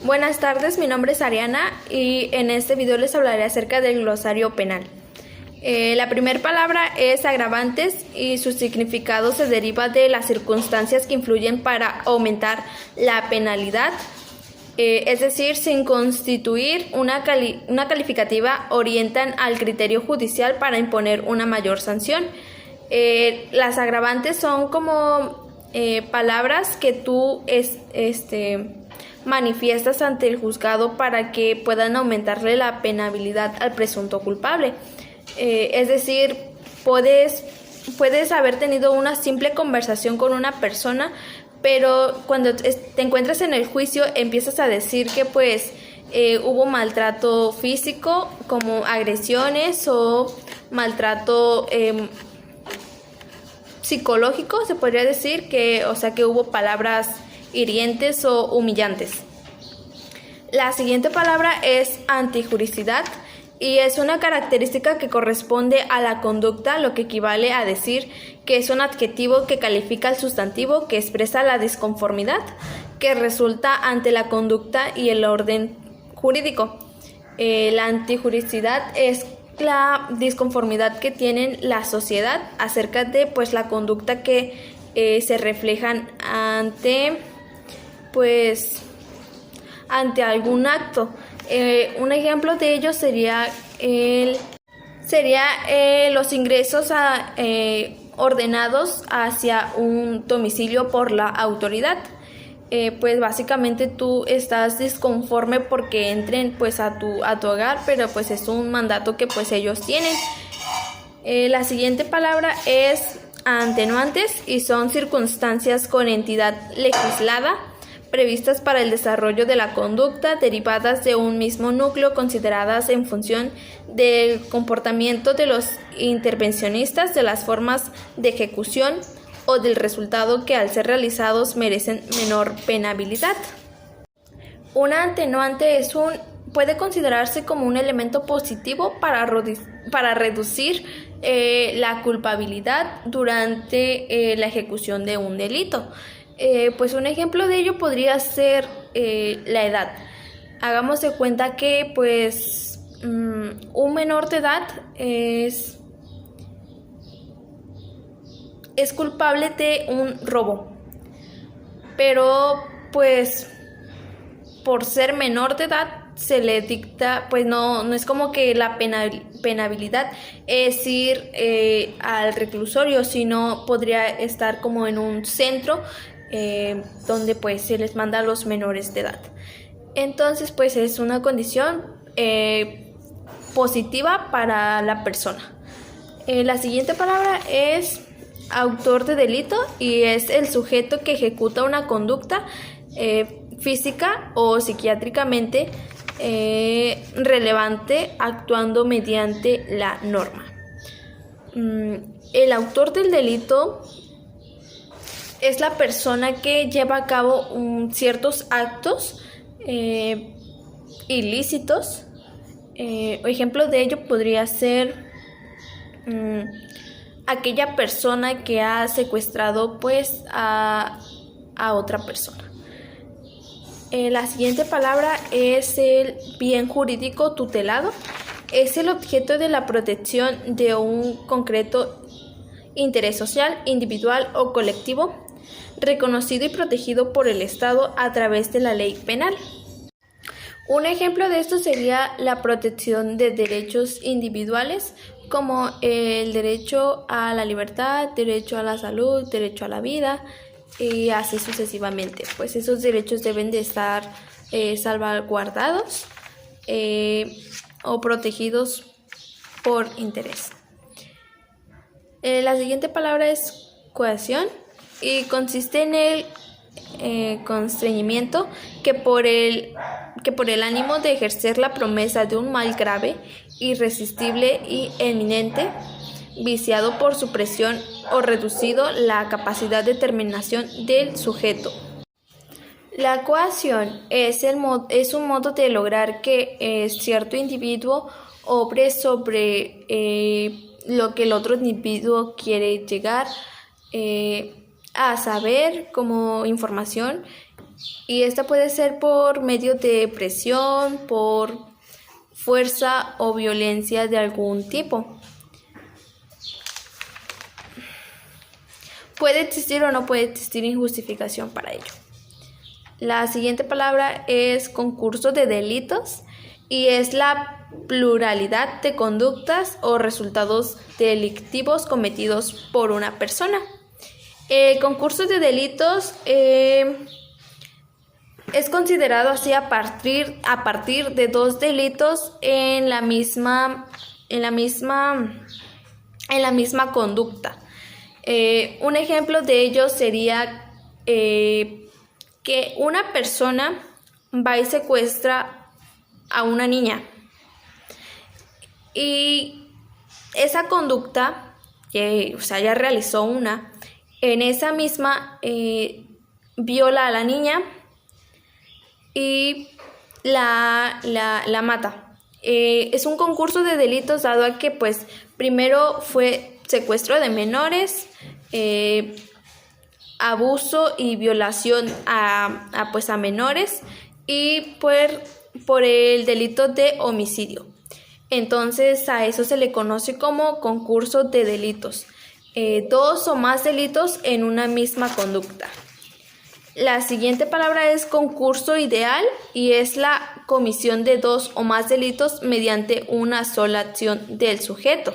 Buenas tardes, mi nombre es Ariana y en este video les hablaré acerca del glosario penal. La primera palabra es agravantes y su significado se deriva de las circunstancias que influyen para aumentar la penalidad, es decir, sin constituir una calificativa, orientan al criterio judicial para imponer una mayor sanción. Las agravantes son como palabras que tú manifiestas ante el juzgado para que puedan aumentarle la penabilidad al presunto culpable. Es decir, puedes haber tenido una simple conversación con una persona, pero cuando te encuentras en el juicio empiezas a decir que hubo maltrato físico como agresiones o maltrato psicológico, se podría decir que hubo palabras hirientes o humillantes. La siguiente palabra es antijuricidad y es una característica que corresponde a la conducta, lo que equivale a decir que es un adjetivo que califica al sustantivo que expresa la disconformidad que resulta ante la conducta y el orden jurídico. La antijuricidad es la disconformidad que tienen la sociedad acerca de la conducta que se reflejan ante algún acto. Un ejemplo de ello sería los ingresos ordenados hacia un domicilio por la autoridad. Básicamente tú estás disconforme porque entren a tu hogar, pero es un mandato que ellos tienen. La siguiente palabra es atenuantes y son circunstancias con entidad legislada previstas para el desarrollo de la conducta derivadas de un mismo núcleo, consideradas en función del comportamiento de los intervencionistas, de las formas de ejecución o del resultado que al ser realizados merecen menor penabilidad. Una atenuante puede considerarse como un elemento positivo para reducir la culpabilidad durante la ejecución de un delito. Un ejemplo de ello podría ser la edad. Hagamos de cuenta que un menor de edad es culpable de un robo, pero por ser menor de edad se le dicta, no es como que la penabilidad es ir al reclusorio, sino podría estar como en un centro donde se les manda a los menores de edad. Entonces es una condición positiva para la persona. La siguiente palabra es autor de delito y es el sujeto que ejecuta una conducta física o psiquiátricamente relevante actuando mediante la norma. El autor del delito es la persona que lleva a cabo ciertos actos ilícitos. Ejemplo de ello podría ser aquella persona que ha secuestrado a otra persona. La siguiente palabra es el bien jurídico tutelado. Es el objeto de la protección de un concreto interés social, individual o colectivo, reconocido y protegido por el Estado a través de la ley penal. Un ejemplo de esto sería la protección de derechos individuales como el derecho a la libertad, derecho a la salud, derecho a la vida y así sucesivamente. Esos derechos deben de estar salvaguardados o protegidos por interés. La siguiente palabra es coacción y consiste en el constreñimiento que por el ánimo de ejercer la promesa de un mal grave, irresistible y eminente, viciado por su presión o reducido la capacidad de determinación del sujeto. La coacción es un modo de lograr que cierto individuo obre sobre lo que el otro individuo quiere llegar a saber como información Y esta puede ser por medio de presión, por fuerza o violencia de algún tipo. Puede existir o no puede existir injustificación para ello. La siguiente palabra es concurso de delitos y es la pluralidad de conductas o resultados delictivos cometidos por una persona. El concurso de delitos es considerado así a partir de dos delitos en la misma conducta. Un ejemplo de ello sería que una persona va y secuestra a una niña y esa conducta, ya realizó una, en esa misma viola a la niña y la mata. Es un concurso de delitos dado a que pues primero fue secuestro de menores, abuso y violación a menores y por el delito de homicidio. Entonces a eso se le conoce como concurso de delitos. Dos o más delitos en una misma conducta. La siguiente palabra es concurso ideal y es la comisión de dos o más delitos mediante una sola acción del sujeto.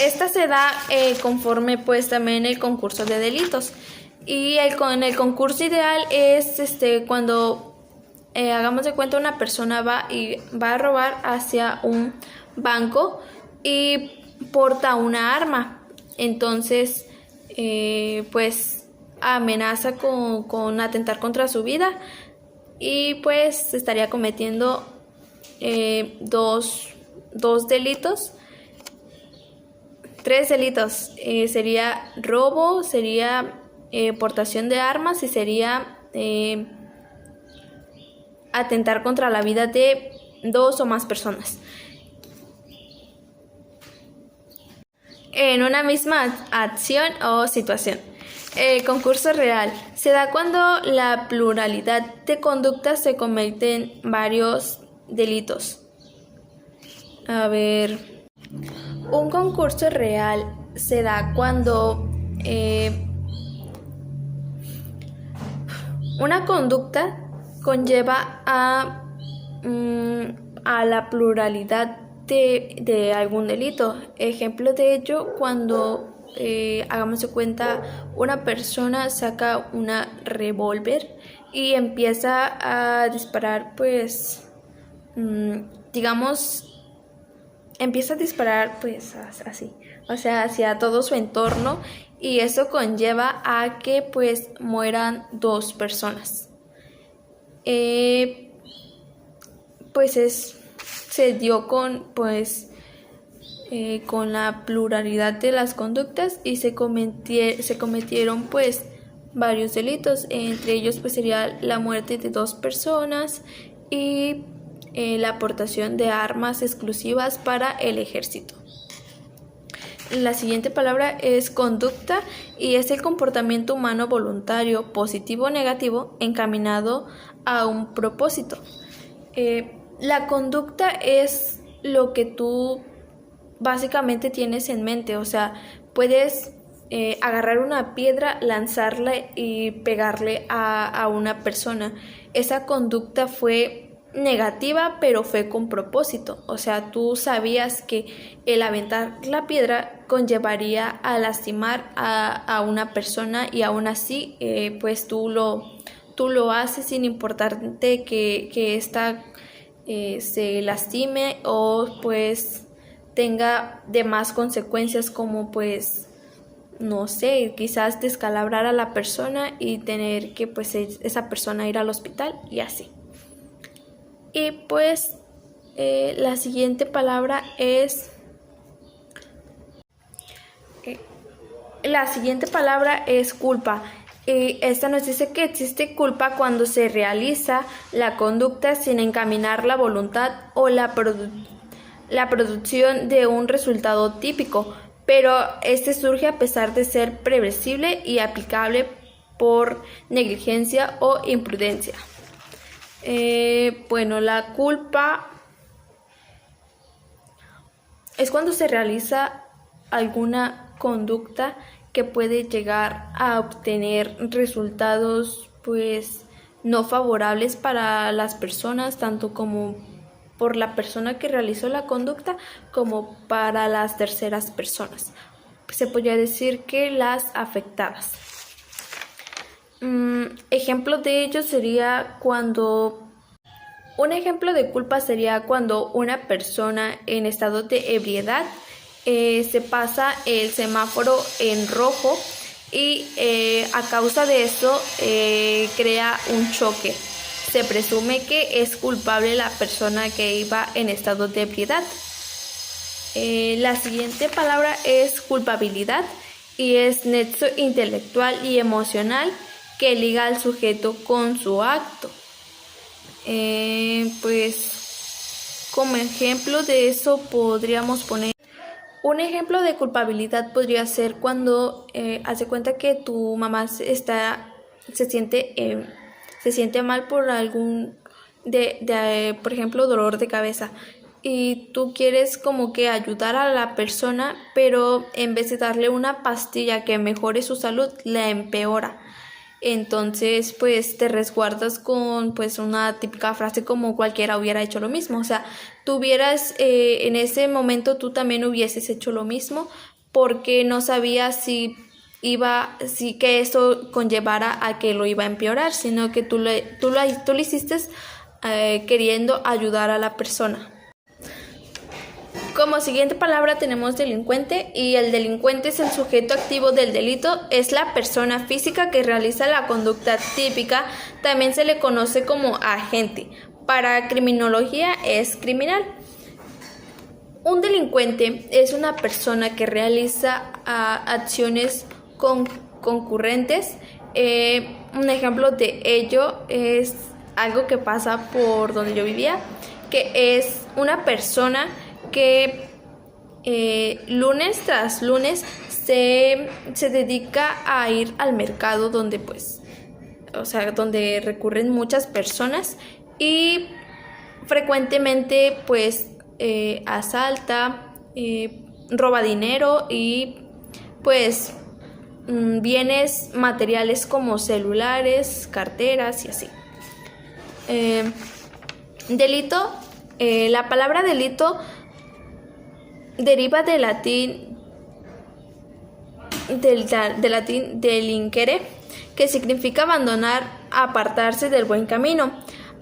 Esta se da conforme pues también el concurso de delitos. Y en el concurso ideal es cuando hagamos de cuenta una persona va a robar hacia un banco y porta una arma. Entonces pues amenaza con atentar contra su vida y pues estaría cometiendo dos delitos. Tres delitos, sería robo, sería portación de armas y sería atentar contra la vida de dos o más personas. En una misma acción o situación. Concurso real. Se da cuando la pluralidad de conductas se cometen varios delitos. A ver... Un concurso real se da cuando una conducta conlleva a la pluralidad de algún delito. Ejemplo de ello, cuando hagamos de cuenta una persona saca una revólver y empieza a disparar, pues empieza a disparar pues así, hacia todo su entorno y eso conlleva a que pues mueran dos personas. Se dio con la pluralidad de las conductas y se cometieron pues varios delitos, entre ellos pues sería la muerte de dos personas y la aportación de armas exclusivas para el ejército. La siguiente palabra es conducta y es el comportamiento humano voluntario, positivo o negativo, encaminado a un propósito. La conducta es lo que tú básicamente tienes en mente, puedes agarrar una piedra, lanzarla y pegarle a una persona. Esa conducta fue negativa, pero fue con propósito. Tú sabías que el aventar la piedra conllevaría a lastimar a una persona y aún así pues tú lo haces sin importarte que ésta se lastime o pues tenga demás consecuencias como pues no sé, quizás descalabrar a la persona y tener que pues esa persona ir al hospital y así. Y pues la siguiente palabra es culpa. Esta nos dice que existe culpa cuando se realiza la conducta sin encaminar la voluntad o la producción de un resultado típico, pero este surge a pesar de ser previsible y aplicable por negligencia o imprudencia. Bueno, la culpa es cuando se realiza alguna conducta que puede llegar a obtener resultados pues no favorables para las personas, tanto como por la persona que realizó la conducta como para las terceras personas. Se podría decir que las afectadas. Ejemplo de ello sería un ejemplo de culpa sería cuando una persona en estado de ebriedad se pasa el semáforo en rojo y a causa de eso crea un choque. Se presume que es culpable la persona que iba en estado de ebriedad. La siguiente palabra es culpabilidad y es nexo intelectual y emocional que liga al sujeto con su acto. Pues como ejemplo de eso podríamos poner un ejemplo de culpabilidad. Podría ser cuando hace cuenta que tu mamá se siente mal por algún por ejemplo, dolor de cabeza, y tú quieres como que ayudar a la persona, pero en vez de darle una pastilla que mejore su salud, la empeora. Entonces pues te resguardas con pues una típica frase como cualquiera hubiera hecho lo mismo. O sea, tú hubieras en ese momento tú también hubieses hecho lo mismo, porque no sabías si que eso conllevara a que lo iba a empeorar, sino que tú lo hiciste queriendo ayudar a la persona. Como siguiente palabra tenemos delincuente, y el delincuente es el sujeto activo del delito, es la persona física que realiza la conducta típica, también se le conoce como agente. Para criminología es criminal. Un delincuente es una persona que realiza acciones concurrentes. Un ejemplo de ello es algo que pasa por donde yo vivía, que es una persona que lunes tras lunes se dedica a ir al mercado donde donde recurren muchas personas, y frecuentemente pues asalta, roba dinero y pues bienes materiales como celulares, carteras y así. Delito, la palabra delito deriva del latín delinquere, que significa abandonar, apartarse del buen camino,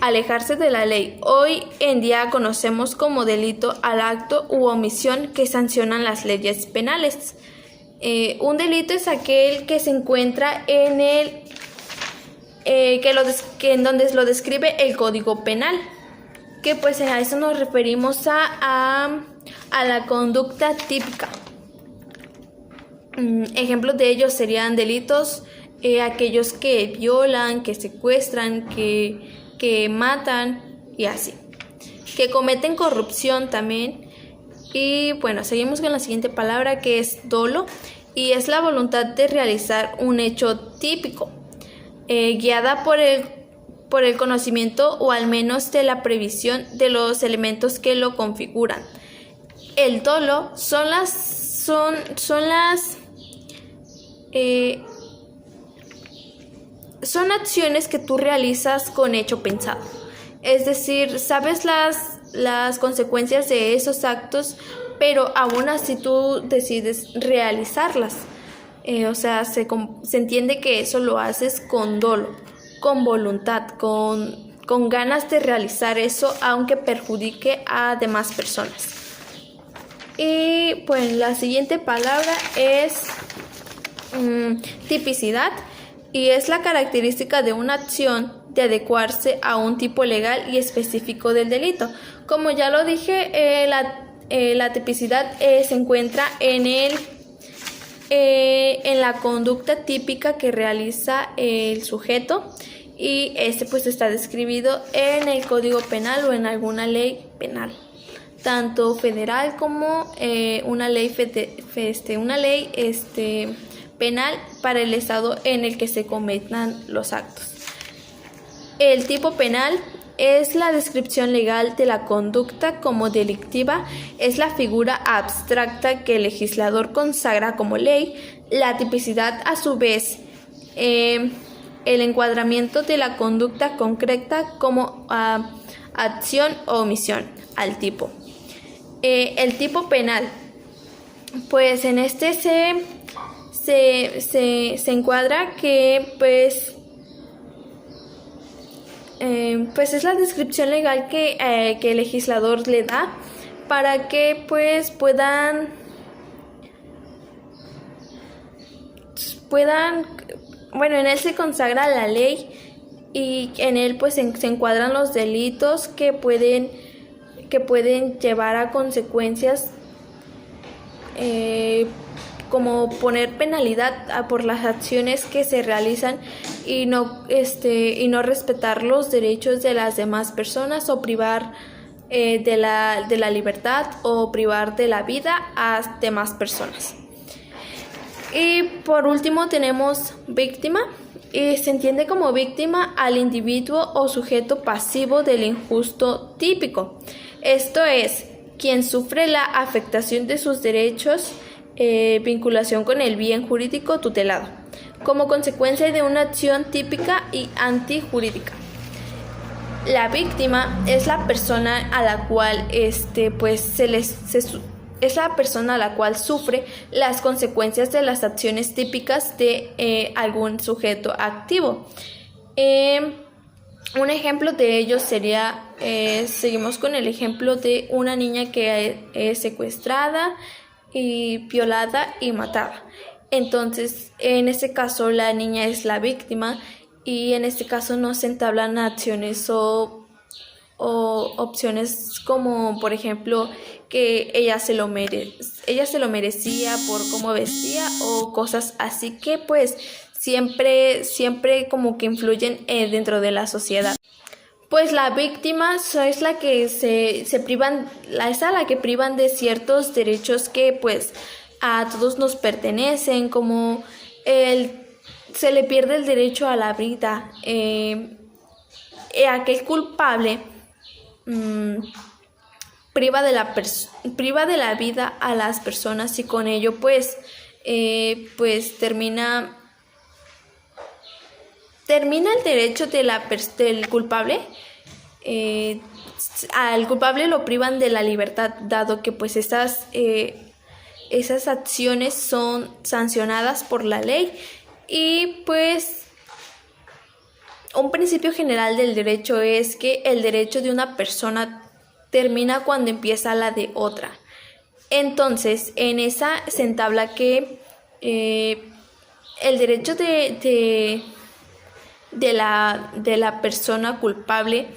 alejarse de la ley. Hoy en día conocemos como delito al acto u omisión que sancionan las leyes penales. Un delito es aquel que se encuentra en en donde lo describe el Código Penal, que pues a eso nos referimos a la conducta típica. Ejemplos de ellos serían delitos aquellos que violan, que secuestran, que matan y así, que cometen corrupción también. Y bueno, seguimos con la siguiente palabra, que es dolo, y es la voluntad de realizar un hecho típico, guiada por el conocimiento o al menos de la previsión de los elementos que lo configuran. El dolo son acciones que tú realizas con hecho pensado. Es decir, sabes las consecuencias de esos actos, pero aún así tú decides realizarlas. O sea, se entiende que eso lo haces con dolo, con voluntad, con ganas de realizar eso, aunque perjudique a demás personas. Y pues la siguiente palabra es tipicidad, y es la característica de una acción de adecuarse a un tipo legal y específico del delito. Como ya lo dije, la tipicidad se encuentra en la conducta típica que realiza el sujeto, y pues está descrito en el Código Penal o en alguna ley penal, tanto federal como una ley penal para el estado en el que se cometan los actos. El tipo penal es la descripción legal de la conducta como delictiva, es la figura abstracta que el legislador consagra como ley. La tipicidad, a su vez, el encuadramiento de la conducta concreta como acción o omisión al tipo. El tipo penal, pues en este se encuadra que pues es la descripción legal que el legislador le da para que pues puedan, bueno, en él se consagra la ley y en él pues se encuadran los delitos que pueden llevar a consecuencias como poner penalidad por las acciones que se realizan y no respetar los derechos de las demás personas o privar de la libertad o privar de la vida a demás personas. Y por último tenemos víctima. Se entiende como víctima al individuo o sujeto pasivo del injusto típico. Esto es, quien sufre la afectación de sus derechos, vinculación con el bien jurídico tutelado, como consecuencia de una acción típica y antijurídica. La víctima es la persona a la cual es la persona a la cual sufre las consecuencias de las acciones típicas de algún sujeto activo. Un ejemplo de ello sería, seguimos con el ejemplo de una niña que es secuestrada y violada y matada. Entonces, en este caso, la niña es la víctima y en este caso no se entablan acciones o opciones como, por ejemplo, que ella se lo merecía por cómo vestía o cosas así que pues siempre como que influyen dentro de la sociedad. Pues la víctima es la que se privan, es a la que privan de ciertos derechos que pues a todos nos pertenecen, como se le pierde el derecho a la vida. Aquel culpable priva de la vida a las personas y con ello pues termina el derecho del culpable. Al culpable lo privan de la libertad, dado que pues esas acciones son sancionadas por la ley y pues un principio general del derecho es que el derecho de una persona termina cuando empieza la de otra. Entonces, en esa se entabla que el derecho de la persona culpable,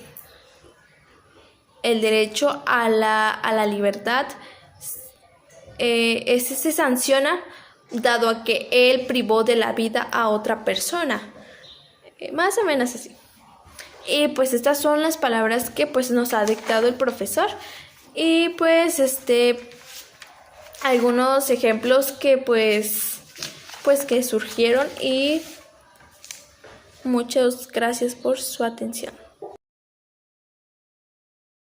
el derecho a la libertad, se sanciona dado a que él privó de la vida a otra persona. Más o menos así. Y pues estas son las palabras que pues nos ha dictado el profesor. Y pues algunos ejemplos que pues que surgieron y muchas gracias por su atención.